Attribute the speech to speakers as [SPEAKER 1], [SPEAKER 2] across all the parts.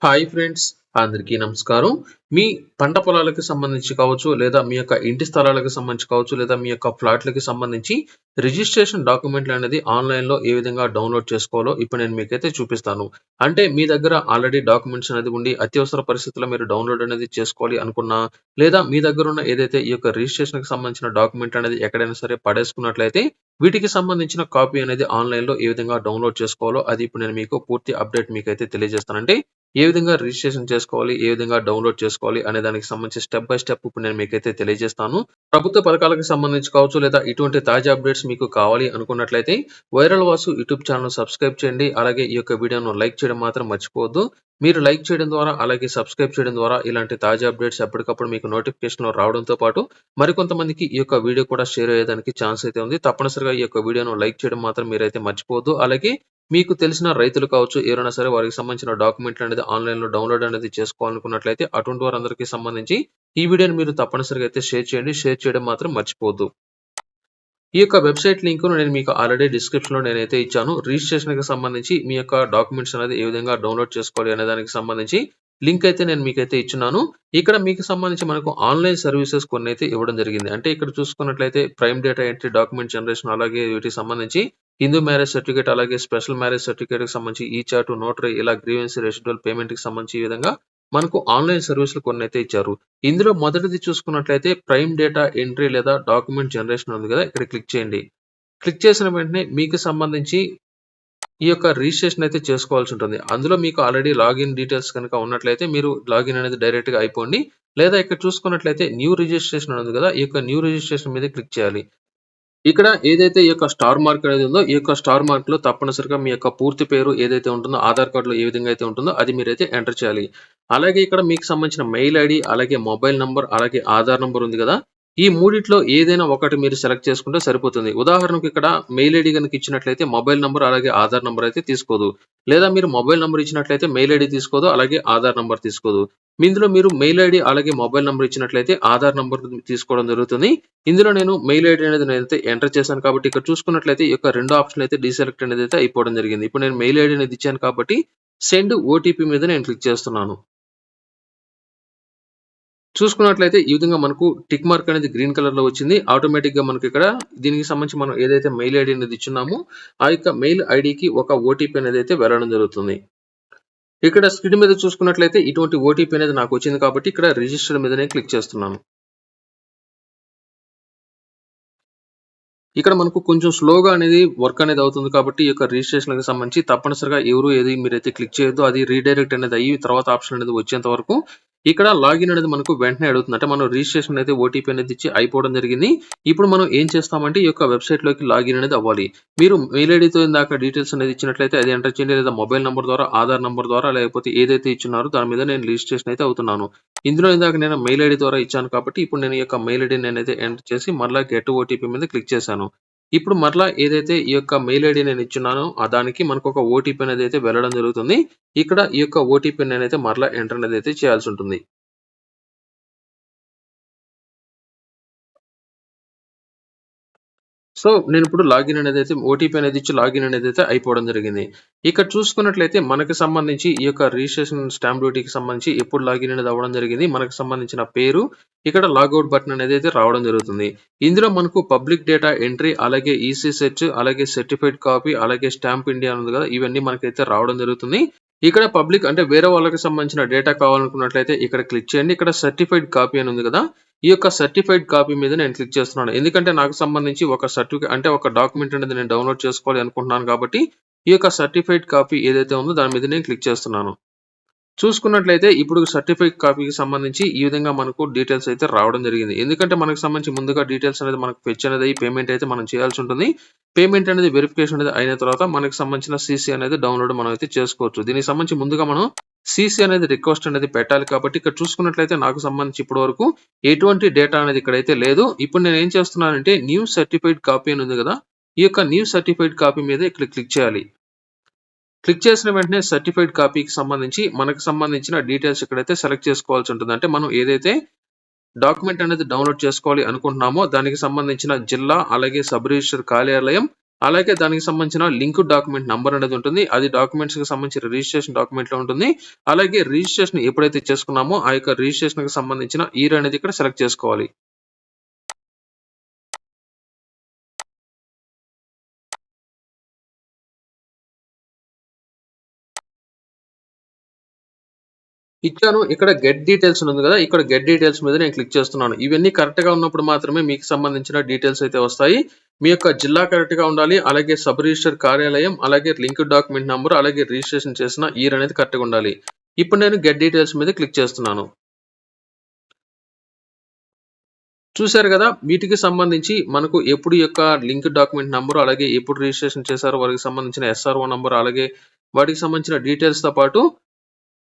[SPEAKER 1] Hi friends, అందరికీ నమస్కారం. మీ పంట పొలాలకు సంబంధించి కావచ్చు, లేదా మీ యొక్క ఇంటి స్థలాలకు సంబంధించి కావచ్చు, లేదా మీ యొక్క ఫ్లాట్‌లకి సంబంధించి రిజిస్ట్రేషన్ డాక్యుమెంట్‌లనేది ఆన్‌లైన్‌లో ఏ విధంగా డౌన్‌లోడ్ చేసుకోవాలో ఇప్పుడు నేను మీకైతే చూపిస్తాను. అంటే మీ దగ్గర ఆల్రెడీ డాక్యుమెంట్స్ అనేది ఉండి అత్యవసర పరిస్థితుల్లో మీరు డౌన్‌లోడ్ అనేది చేసుకోవాలి అనుకున్నా, లేదా మీ దగ్గరున్న ఏదైతే ఈ యొక్క రిజిస్ట్రేషన్‌కి సంబంధించిన డాక్యుమెంట్ అనేది ఎక్కడైనా సరే పడేసుకున్నట్లయితే, వీటికి సంబంధించిన కాపీ అనేది ఆన్‌లైన్‌లో ఏ విధంగా డౌన్‌లోడ్ చేసుకోవాలో అది ఇప్పుడు నేను మీకు పూర్తి అప్డేట్ మీకైతే తెలియజేస్తాను. అంటే ఏ విధంగా రిజిస్ట్రేషన్ చేసుకోవాలి? ఏ విధంగా డౌన్‌లోడ్ చేసుకోవాలి? అనే దానికి సంబంధించి స్టెప్ బై స్టెప్ ఇప్పుడు నేను మీకైతే తెలియజేస్తాను. ప్రభుత్వ పథకాలకు సంబంధించి కావచ్చు, లేదా ఇటువంటి తాజా అప్డేట్స్ మీకు కావాలి అనుకున్నట్లయితే viral Vasu YouTube channel subscribe చేయండి. అలాగే ఈ యొక్క వీడియోను లైక్ చేయడం మాత్రం మర్చిపోవద్దు. మీరు లైక్ చేయడం ద్వారా, అలాగే సబ్స్క్రైబ్ చేయడం ద్వారా ఇలాంటి తాజా అప్డేట్స్ ఎప్పటికప్పుడు మీకు నోటిఫికేషన్‌లో రావడంతో పాటు మరికొంతమందికి ఈ యొక్క వీడియో కూడా షేర్ అయ్యేదానికి ఛాన్స్ అయితే ఉంది. తప్పనిసరిగా ఈ యొక్క వీడియోను లైక్ చేయడం మాత్రం మీరైతే మర్చిపోవద్దు. అలాగే మీకు తెలిసిన రైతులు కావచ్చు, ఎవరైనా సరే వారికి సంబంధించిన డాక్యుమెంట్‌లనేది ఆన్‌లైన్‌లో డౌన్‌లోడ్ అనేది చేసుకోవాలనుకున్నట్లయితే అటువంటి వారందరికీ సంబంధించి ఈ వీడియోని మీరు తప్పనిసరిగా అయితే షేర్ చేయండి. షేర్ చేయడం మాత్రం మర్చిపోవద్దు. ఈ యొక్క వెబ్‌సైట్ లింక్‌ను నేను మీకు ఆల్రెడీ డిస్క్రిప్షన్‌లో నేనైతే ఇచ్చాను. రిజిస్ట్రేషన్‌కి సంబంధించి మీ యొక్క డాక్యుమెంట్స్ అనేది ఏ విధంగా డౌన్‌లోడ్ చేసుకోవాలి అనే దానికి సంబంధించి లింక్ అయితే నేను మీకైతే ఇచ్చున్నాను. ఇక్కడ మీకు సంబంధించి మనకు ఆన్‌లైన్ సర్వీసెస్ కొన్నైతే ఇవ్వడం జరిగింది. అంటే ఇక్కడ చూసుకున్నట్లయితే prime data entry, document generation, అలాగే వీటికి సంబంధించి హిందూ మ్యారేజ్ సర్టిఫికేట్, అలాగే స్పెషల్ మ్యారేజ్ సర్టిఫికేట్‌కి సంబంధించి ఈ-చార్ట్, నోటరీ, ఇలా గ్రీవెన్స్, రెసిడ్యూయల్ పేమెంట్‌కి సంబంధించి ఈ విధంగా మనకు ఆన్‌లైన్ సర్వీసులు కొన్నైతే ఇచ్చారు. ఇందులో మొదటిది చూసుకున్నట్లయితే ప్రైమ్ డేటా ఎంట్రీ లేదా డాక్యుమెంట్ జనరేషన్ ఉంది కదా! ఇక్కడ క్లిక్ చేయండి. క్లిక్ చేసిన వెంటనే మీకు సంబంధించి ఈ యొక్క రిజిస్ట్రేషన్ అయితే చేసుకోవాల్సి ఉంటుంది. అందులో మీకు ఆల్రెడీ లాగిన్ డీటెయిల్స్ కనుక ఉన్నట్లయితే మీరు లాగిన్ అనేది డైరెక్ట్‌గా అయిపోండి. లేదా ఇక్కడ చూసుకున్నట్లయితే న్యూ రిజిస్ట్రేషన్ అని ఉంది కదా! ఈ యొక్క న్యూ రిజిస్ట్రేషన్ మీద క్లిక్ చేయాలి. ఇక్కడ ఏదైతే ఈ యొక్క స్టార్ మార్క్ అనేది ఉందో, ఈ యొక్క స్టార్ మార్క్‌లో తప్పనిసరిగా మీ యొక్క పూర్తి పేరు ఏదైతే ఉంటుందో, ఆధార్ కార్డ్‌లో ఏ విధంగా అయితే ఉంటుందో అది మీరైతే ఎంటర్ చేయాలి. అలాగే ఇక్కడ మీకు సంబంధించిన మెయిల్ ఐడీ, అలాగే మొబైల్ నంబర్, అలాగే ఆధార్ నంబర్ ఉంది గదా! ఈ మూడిట్లో ఏదైనా ఒకటి మీరు సెలెక్ట్ చేసుకుంటే సరిపోతుంది. ఉదాహరణకు ఇక్కడ మెయిల్ ఐడీ గనుక ఇచ్చినట్లయితే మొబైల్ నంబర్, అలాగే ఆధార్ నంబర్ అయితే తీసుకోదు. లేదా మీరు మొబైల్ నంబర్ ఇచ్చినట్లయితే మెయిల్ ఐడీ తీసుకోదు, అలాగే ఆధార్ నంబర్ తీసుకోదు. ఇందులో మీరు మెయిల్ ఐడీ, అలాగే మొబైల్ నంబర్ ఇచ్చినట్లయితే ఆధార్ నంబర్ తీసుకోవడం జరుగుతుంది. ఇందులో నేను మెయిల్ ఐడీ అనేది నేనైతే ఎంటర్ చేశాను కాబట్టి ఇక్కడ చూసుకున్నట్లయితే ఈ యొక్క 2 ఆప్షన్‌లు అయితే డీసెలెక్ట్ అనేది అయితే అయిపోవడం జరిగింది. ఇప్పుడు నేను మెయిల్ ఐడీ అనేది ఇచ్చాను కాబట్టి సెండ్ ఓటీపీ మీద నేను క్లిక్ చేస్తున్నాను. చూసుకున్నట్లయితే ఈ విధంగా మనకు టిక్ మార్క్ అనేది గ్రీన్ కలర్‌లో వచ్చింది. ఆటోమేటిక్‌గా మనకి ఇక్కడ దీనికి సంబంధించి మనం ఏదైతే మెయిల్ ఐడీ అనేది ఇచ్చున్నామో ఆ యొక్క మెయిల్ ఐడీకి ఒక ఓటీపీ అనేది అయితే వెళ్ళడం జరుగుతుంది. ఇక్కడ స్క్రీన్ మీద చూసుకున్నట్లయితే ఇటువంటి ఓటీపీ అనేది నాకు వచ్చింది కాబట్టి ఇక్కడ రిజిస్టర్ మీద నేను క్లిక్ చేస్తున్నాను. ఇక్కడ మనకు కొంచెం స్లోగా అనేది వర్క్ అనేది అవుతుంది కాబట్టి, ఈ యొక్క రిజిస్ట్రేషన్‌కి సంబంధించి తప్పనిసరిగా ఎవరు ఏది మీరైతే క్లిక్ చేయొద్దు. అది రీడైరెక్ట్ అనేది అయ్యి తర్వాత ఆప్షన్ అనేది వచ్చేంత వరకు ఇక్కడ లాగిన్ అనేది మనకు వెంటనే అడుగుతుంది. అంటే మనం రిజిస్ట్రేషన్ అయితే ఓటీపీ అనేది ఇచ్చి అయిపోవడం జరిగింది. ఇప్పుడు మనం ఏం చేస్తామంటే ఈ యొక్క వెబ్‌సైట్‌లోకి లాగిన్ అనేది అవ్వాలి. మీరు మెయిల్ ఐడీతో ఇందాక డీటెయిల్స్ అనేది ఇచ్చినట్లయితే అది ఎంటర్ చేయండి. లేదా మొబైల్ నంబర్ ద్వారా, ఆధార్ నంబర్ ద్వారా, లేకపోతే ఏదైతే ఇచ్చున్నారో దాని మీద నేను రిజిస్ట్రేషన్ అయితే అవుతున్నాను. ఇందులో ఇందాక నేను మెయిల్ ఐడీ ద్వారా ఇచ్చాను కాబట్టి ఇప్పుడు నేను ఈ యొక్క మెయిల్ ఐడీని నేనైతే ఎంటర్ చేసి మరలా గెట్ ఓటీపీ మీద క్లిక్ చేశాను. ఇప్పుడు మరలా ఏదైతే ఈ యొక్క మెయిల్ ఐడీ నేను ఇచ్చున్నానో దానికి మనకొక ఓటీపీ అనేది అయితే వెళ్ళడం జరుగుతుంది. ఇక్కడ ఈ యొక్క ఓటీపీని నేనైతే మరలా ఎంటర్ అనేది అయితే చేయాల్సి ఉంటుంది. సో, నేనిప్పుడు లాగిన్ అనేదైతే ఓటీపీ అనేది ఇచ్చి లాగిన్ అనేదైతే అయిపోవడం జరిగింది. ఇక్కడ చూసుకున్నట్లయితే మనకు సంబంధించి ఈ యొక్క రిజిస్ట్రేషన్ స్టాంప్ డ్యూటీకి సంబంధించి ఎప్పుడు లాగిన్ అనేది అవ్వడం జరిగింది. మనకు సంబంధించిన పేరు, ఇక్కడ లాగౌట్ బటన్ అనేదైతే రావడం జరుగుతుంది. ఇందులో మనకు పబ్లిక్ డేటా ఎంట్రీ, అలాగే ఈసీ సెర్చ్, అలాగే సర్టిఫైడ్ కాపీ, అలాగే స్టాంప్ ఇండియా ఉంది కదా! ఇవన్నీ మనకైతే రావడం జరుగుతుంది. ఇక్కడ పబ్లిక్ అంటే వేరే వాళ్ళకి సంబంధించిన డేటా కావాలనుకున్నట్లయితే ఇక్కడ క్లిక్ చేయండి. ఇక్కడ సర్టిఫైడ్ కాపీ అని ఉంది కదా! ఈ యొక్క సర్టిఫైడ్ కాపీ మీద నేను క్లిక్ చేస్తున్నాను. ఎందుకంటే నాకు సంబంధించి ఒక అంటే ఒక డాక్యుమెంట్ అనేది నేను డౌన్‌లోడ్ చేసుకోవాలి అనుకుంటున్నాను కాబట్టి, ఈ యొక్క సర్టిఫైడ్ కాపీ ఏదైతే ఉందో దాని మీద నేను క్లిక్ చేస్తున్నాను. చూసుకున్నట్లయితే ఇప్పుడు సర్టిఫైడ్ కాపీకి సంబంధించి ఈ విధంగా మనకు డీటెయిల్స్ అయితే రావడం జరిగింది. ఎందుకంటే మనకు సంబంధించి ముందుగా డీటెయిల్స్ అనేది మనకు ఫెచ్ అనేది అయ్యి పేమెంట్ అయితే మనం చేయాల్సి ఉంటుంది. పేమెంట్ అనేది వెరిఫికేషన్ అనేది అయిన తర్వాత మనకు సంబంధించిన సీసీ అనేది డౌన్‌లోడ్ మనం అయితే చేసుకోవచ్చు. దీనికి సంబంధించి ముందుగా మనం సీసీ అనేది రిక్వెస్ట్ అనేది పెట్టాలి కాబట్టి ఇక్కడ చూసుకున్నట్లయితే నాకు సంబంధించి ఇప్పటి వరకు ఎటువంటి డేటా అనేది ఇక్కడైతే లేదు. ఇప్పుడు నేను ఏం చేస్తున్నానంటే న్యూ సర్టిఫైడ్ కాపీ అని ఉంది కదా! ఈ యొక్క న్యూ సర్టిఫైడ్ కాపీ మీద ఇక్కడ క్లిక్ చేయాలి. క్లిక్ చేసిన వెంటనే సర్టిఫైడ్ కాపీకి సంబంధించి మనకు సంబంధించిన డీటెయిల్స్ ఇక్కడైతే సెలెక్ట్ చేసుకోవాల్సి ఉంటుంది. అంటే మనం ఏదైతే డాక్యుమెంట్ అనేది డౌన్‌లోడ్ చేసుకోవాలి అనుకుంటున్నామో దానికి సంబంధించిన జిల్లా, అలాగే సబ్ రిజిస్టర్ కార్యాలయం, అలాగే దానికి సంబంధించిన లింక్ డాక్యుమెంట్ నంబర్ అనేది ఉంటుంది. అది డాక్యుమెంట్స్ కి సంబంధించిన రిజిస్ట్రేషన్ డాక్యుమెంట్ లో ఉంటుంది. అలాగే రిజిస్ట్రేషన్ ఎప్పుడైతే చేసుకున్నామో ఆ యొక్క రిజిస్ట్రేషన్ కి సంబంధించిన ఇయర్ అనేది ఇక్కడ సెలెక్ట్ చేసుకోవాలి. ఇచ్చాను. ఇక్కడ గెట్ డీటెయిల్స్ ఉంది కదా! ఇక్కడ గెట్ డీటెయిల్స్ మీద నేను క్లిక్ చేస్తున్నాను. ఇవన్నీ కరెక్ట్ గా ఉన్నప్పుడు మాత్రమే మీకు సంబంధించిన డీటెయిల్స్ అయితే వస్తాయి. మీ యొక్క జిల్లా కరెక్ట్ గా ఉండాలి. అలాగే సబ్ రిజిస్టర్ కార్యాలయం, అలాగే లింక్ డాక్యుమెంట్ నంబర్, అలాగే రిజిస్ట్రేషన్ చేసిన ఇయర్ అనేది కరెక్ట్ గా ఉండాలి. ఇప్పుడు నేను గెట్ డీటెయిల్స్ మీద క్లిక్ చేస్తున్నాను. చూసారు కదా! వీటికి సంబంధించి మనకు ఎప్పుడు యొక్క లింక్ డాక్యుమెంట్ నంబర్, అలాగే ఎప్పుడు రిజిస్ట్రేషన్ చేశారో వారికి సంబంధించిన ఎస్ఆర్ఓ నంబర్, అలాగే వాటికి సంబంధించిన డీటెయిల్స్ తో పాటు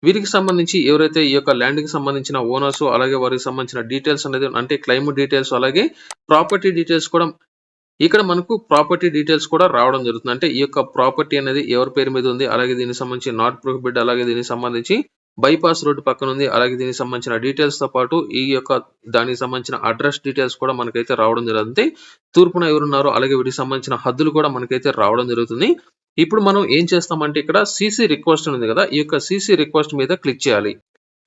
[SPEAKER 1] వీరికి సంబంధించి ఎవరైతే ఈ యొక్క ల్యాండ్ కి సంబంధించిన ఓనర్స్, అలాగే వారికి సంబంధించిన డీటెయిల్స్ అనేది అంటే క్లెయిమ్ డీటెయిల్స్, అలాగే ప్రాపర్టీ డీటెయిల్స్ కూడా ఇక్కడ మనకు ప్రాపర్టీ డీటెయిల్స్ కూడా రావడం జరుగుతుంది. అంటే ఈ యొక్క ప్రాపర్టీ అనేది ఎవరి పేరు మీద ఉంది, అలాగే దీనికి సంబంధించి నాట్ ప్రొహిబిటెడ్, అలాగే దీనికి సంబంధించి బైపాస్ రోడ్ పక్కన ఉంది, అలాగే దీనికి సంబంధించిన డీటెయిల్స్ తో పాటు ఈ యొక్క దానికి సంబంధించిన అడ్రస్ డీటెయిల్స్ కూడా మనకైతే రావడం జరుగుతుంది. తూర్పున ఎవరున్నారో అలాగే వీటికి సంబంధించిన హద్దులు కూడా మనకైతే రావడం జరుగుతుంది. ఇప్పుడు మనం ఏం చేస్తామంటే ఇక్కడ సీసీ రిక్వెస్ట్ ఉంది కదా! ఈ యొక్క సీసీ రిక్వెస్ట్ మీద క్లిక్ చేయాలి.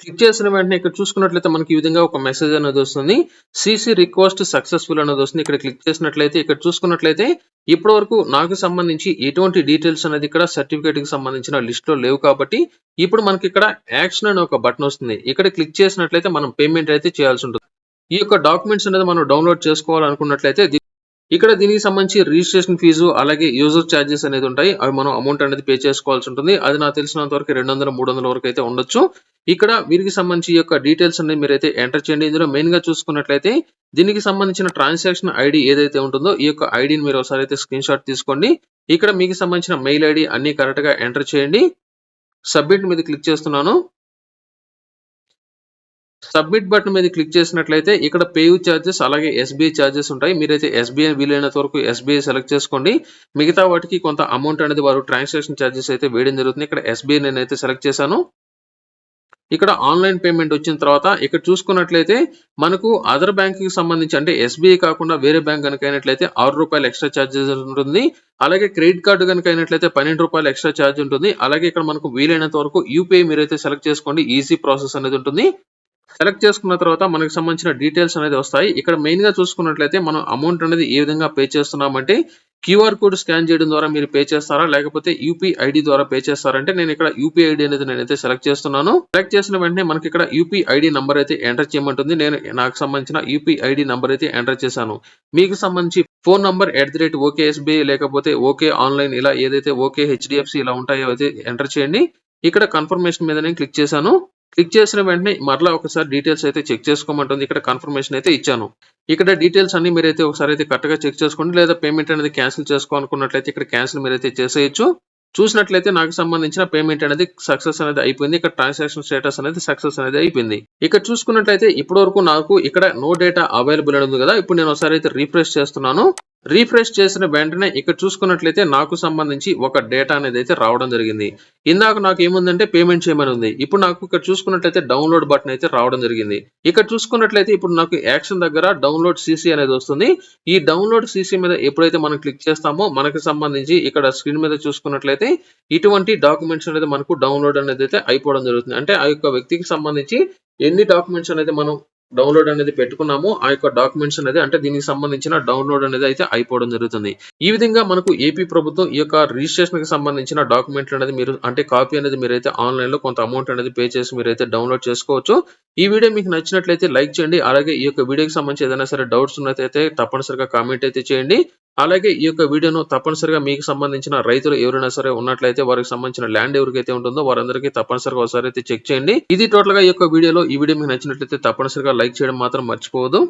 [SPEAKER 1] క్లిక్ చేసిన వెంటనే ఇక్కడ చూసుకున్నట్లయితే మనకి ఈ విధంగా ఒక మెసేజ్ అనేది వస్తుంది. సీసీ రిక్వెస్ట్ సక్సెస్ఫుల్ అనేది వస్తుంది. ఇక్కడ క్లిక్ చేసినట్లయితే ఇక్కడ చూసుకున్నట్లయితే ఇప్పటి వరకు నాకు సంబంధించి ఎటువంటి డీటెయిల్స్ అనేది ఇక్కడ సర్టిఫికేట్ కి సంబంధించిన లిస్ట్ లో లేవు కాబట్టి ఇప్పుడు మనకి ఇక్కడ యాక్షన్ అనే ఒక బటన్ వస్తుంది. ఇక్కడ క్లిక్ చేసినట్లయితే మనం పేమెంట్ అయితే చేయాల్సి ఉంటుంది. ఈ యొక్క డాక్యుమెంట్స్ అనేది మనం డౌన్లోడ్ చేసుకోవాలనుకున్నట్లయితే ఇక్కడ దీనికి సంబంధించి రిజిస్ట్రేషన్ ఫీజు, అలాగే యూజర్ ఛార్జెస్ అనేది ఉంటాయి. అవి మనం అమౌంట్ అనేది పే చేసుకోవాల్సి ఉంటుంది. అది నాకు తెలిసినంత వరకు 200, 300 వరకు అయితే ఉండొచ్చు. ఇక్కడ వీరికి సంబంధించి ఈ యొక్క డీటెయిల్స్ అనేది మీరైతే ఎంటర్ చేయండి. ఇందులో మెయిన్ గా చూసుకున్నట్లయితే దీనికి సంబంధించిన ట్రాన్సాక్షన్ ఐడి ఏదైతే ఉంటుందో ఈ యొక్క ఐడిని మీరు ఒకసారి అయితే స్క్రీన్ షాట్ తీసుకోండి. ఇక్కడ మీకు సంబంధించిన మెయిల్ ఐడి అన్ని కరెక్ట్ గా ఎంటర్ చేయండి. సబ్మిట్ మీద క్లిక్ చేస్తున్నాను. సబ్మిట్ బటన్ మీద క్లిక్ చేసినట్లయితే ఇక్కడ పేయూ చార్జెస్, అలాగే ఎస్బీఐ చార్జెస్ ఉంటాయి. మీరైతే ఎస్బీఐ వీలైనంత వరకు ఎస్బీఐ సెలెక్ట్ చేసుకోండి. మిగతా వాటికి కొంత అమౌంట్ అనేది వారు ట్రాన్సాక్షన్ చార్జెస్ అయితే వేయడం జరుగుతుంది. ఇక్కడ ఎస్బీఐ నేనైతే సెలెక్ట్ చేశాను. ఇక్కడ ఆన్లైన్ పేమెంట్ వచ్చిన తర్వాత ఇక్కడ చూసుకున్నట్లయితే మనకు అదర్ బ్యాంక్ కి సంబంధించి అంటే ఎస్బీఐ కాకుండా వేరే బ్యాంక్ కనుక అయినట్లయితే ₹6 ఎక్స్ట్రా చార్జెస్ ఉంటుంది. అలాగే క్రెడిట్ కార్డు కనుక అయినట్లయితే ₹12 ఎక్స్ట్రా చార్జ్ ఉంటుంది. అలాగే ఇక్కడ మనకు వీలైనంత వరకు యూపీఐ మీరైతే సెలెక్ట్ చేసుకోండి. ఈజీ ప్రాసెస్ అనేది ఉంటుంది. సెలెక్ట్ చేసుకున్న తర్వాత మనకు సంబంధించిన డీటెయిల్స్ అనేది వస్తాయి. ఇక్కడ మెయిన్ గా చూసుకున్నట్లయితే మనం అమౌంట్ అనేది ఏ విధంగా పే చేస్తున్నామంటే క్యూఆర్ కోడ్ స్కాన్ చేయడం ద్వారా మీరు పే చేస్తారా, లేకపోతే యూపీఐ ఐడి ద్వారా పే చేస్తారంటే నేను ఇక్కడ యూపీఐ ఐడి అనేది నేనైతే సెలెక్ట్ చేస్తున్నాను. సెలెక్ట్ చేసిన వెంటనే మనకి ఇక్కడ యూపీఐ ఐడి నంబర్ అయితే ఎంటర్ చేయమంటుంది. నేను నాకు సంబంధించిన యూపీఐ ఐడి నంబర్ అయితే ఎంటర్ చేశాను. మీకు సంబంధించి ఫోన్ నంబర్ @OKSBI లేకపోతే ఓకే ఆన్లైన్ ఇలా ఏదైతే ఓకే హెచ్డిఎఫ్సి ఇలా ఉంటాయో అయితే ఎంటర్ చేయండి. ఇక్కడ కన్ఫర్మేషన్ మీద నేను క్లిక్ చేశాను. క్లిక్ చేసిన వెంటనే మరలా ఒకసారి డీటెయిల్స్ అయితే చెక్ చేసుకోమంటుంది. ఇక్కడ కన్ఫర్మేషన్ అయితే ఇచ్చాను. ఇక్కడ డీటెయిల్స్ అన్ని మీరైతే ఒకసారి అయితే కరెక్ట్ గా చెక్ చేసుకోండి. లేదా పేమెంట్ అనేది క్యాన్సిల్ చేసుకోవాలనుకున్నట్లయితే ఇక్కడ క్యాన్సిల్ మీరైతే చేసేయచ్చు. చూసినట్లయితే నాకు సంబంధించిన పేమెంట్ అనేది సక్సెస్ అనేది అయిపోయింది. ఇక్కడ ట్రాన్సాక్షన్ స్టేటస్ అనేది సక్సెస్ అనేది అయిపోయింది. ఇక్కడ చూసుకున్నట్లయితే ఇప్పటి వరకు నాకు ఇక్కడ నో డేటా అవైలబుల్ అని ఉంది కదా! ఇప్పుడు నేను ఒకసారి అయితే రిఫ్రెష్ చేస్తున్నాను. రిఫ్రెష్ చేసిన వెంటనే ఇక్కడ చూసుకున్నట్లయితే నాకు సంబంధించి ఒక డేటా అనేది అయితే రావడం జరిగింది. ఇందాక నాకు ఏముందంటే పేమెంట్ చేయమని ఉంది. ఇప్పుడు నాకు ఇక్కడ చూసుకున్నట్లయితే డౌన్లోడ్ బటన్ అయితే రావడం జరిగింది. ఇక్కడ చూసుకున్నట్లయితే ఇప్పుడు నాకు యాక్షన్ దగ్గర డౌన్లోడ్ సీసీ అనేది వస్తుంది. ఈ డౌన్లోడ్ సీసీ మీద ఎప్పుడైతే మనం క్లిక్ చేస్తామో మనకు సంబంధించి ఇక్కడ స్క్రీన్ మీద చూసుకున్నట్లయితే ఇటువంటి డాక్యుమెంట్స్ అనేది మనకు డౌన్లోడ్ అనేది అయితే అయిపోవడం జరుగుతుంది. అంటే ఆ యొక్క వ్యక్తికి సంబంధించి ఎన్ని డాక్యుమెంట్స్ అనేది మనం డౌన్లోడ్ అనేది పెట్టుకున్నాము ఆ యొక్క డాక్యుమెంట్స్ అనేది అంటే దీనికి సంబంధించిన డౌన్లోడ్ అనేది అయితే అయిపోవడం జరుగుతుంది. ఈ విధంగా మనకు ఏపీ ప్రభుత్వం ఈ యొక్క రిజిస్ట్రేషన్ కి సంబంధించిన డాక్యుమెంట్లు అనేది మీరు అంటే కాపీ అనేది మీరైతే ఆన్లైన్ లో కొంత అమౌంట్ అనేది పే చేసి మీరైతే డౌన్లోడ్ చేసుకోవచ్చు. ఈ వీడియో మీకు నచ్చినట్లయితే లైక్ చేయండి. అలాగే ఈ యొక్క వీడియోకి సంబంధించి ఏదైనా సరే డౌట్స్ ఉన్నట్లయితే తప్పనిసరిగా కామెంట్ అయితే చేయండి. అలాగే ఈ యొక్క వీడియోను తప్పనిసరిగా మీకు సంబంధించిన రైతులు ఎవరైనా సరే ఉన్నట్లయితే వారికి సంబంధించిన ల్యాండ్ ఎవరికైతే ఉంటుందో వారందరికీ తప్పనిసరిగా ఒకసారి అయితే చెక్ చేయండి. ఇది టోటల్ గా ఈ యొక్క వీడియోలో ఈ వీడియో మీకు నచ్చినట్లయితే తప్పనిసరిగా లైక్ చేయడం మాత్రం మర్చిపోవద్దు.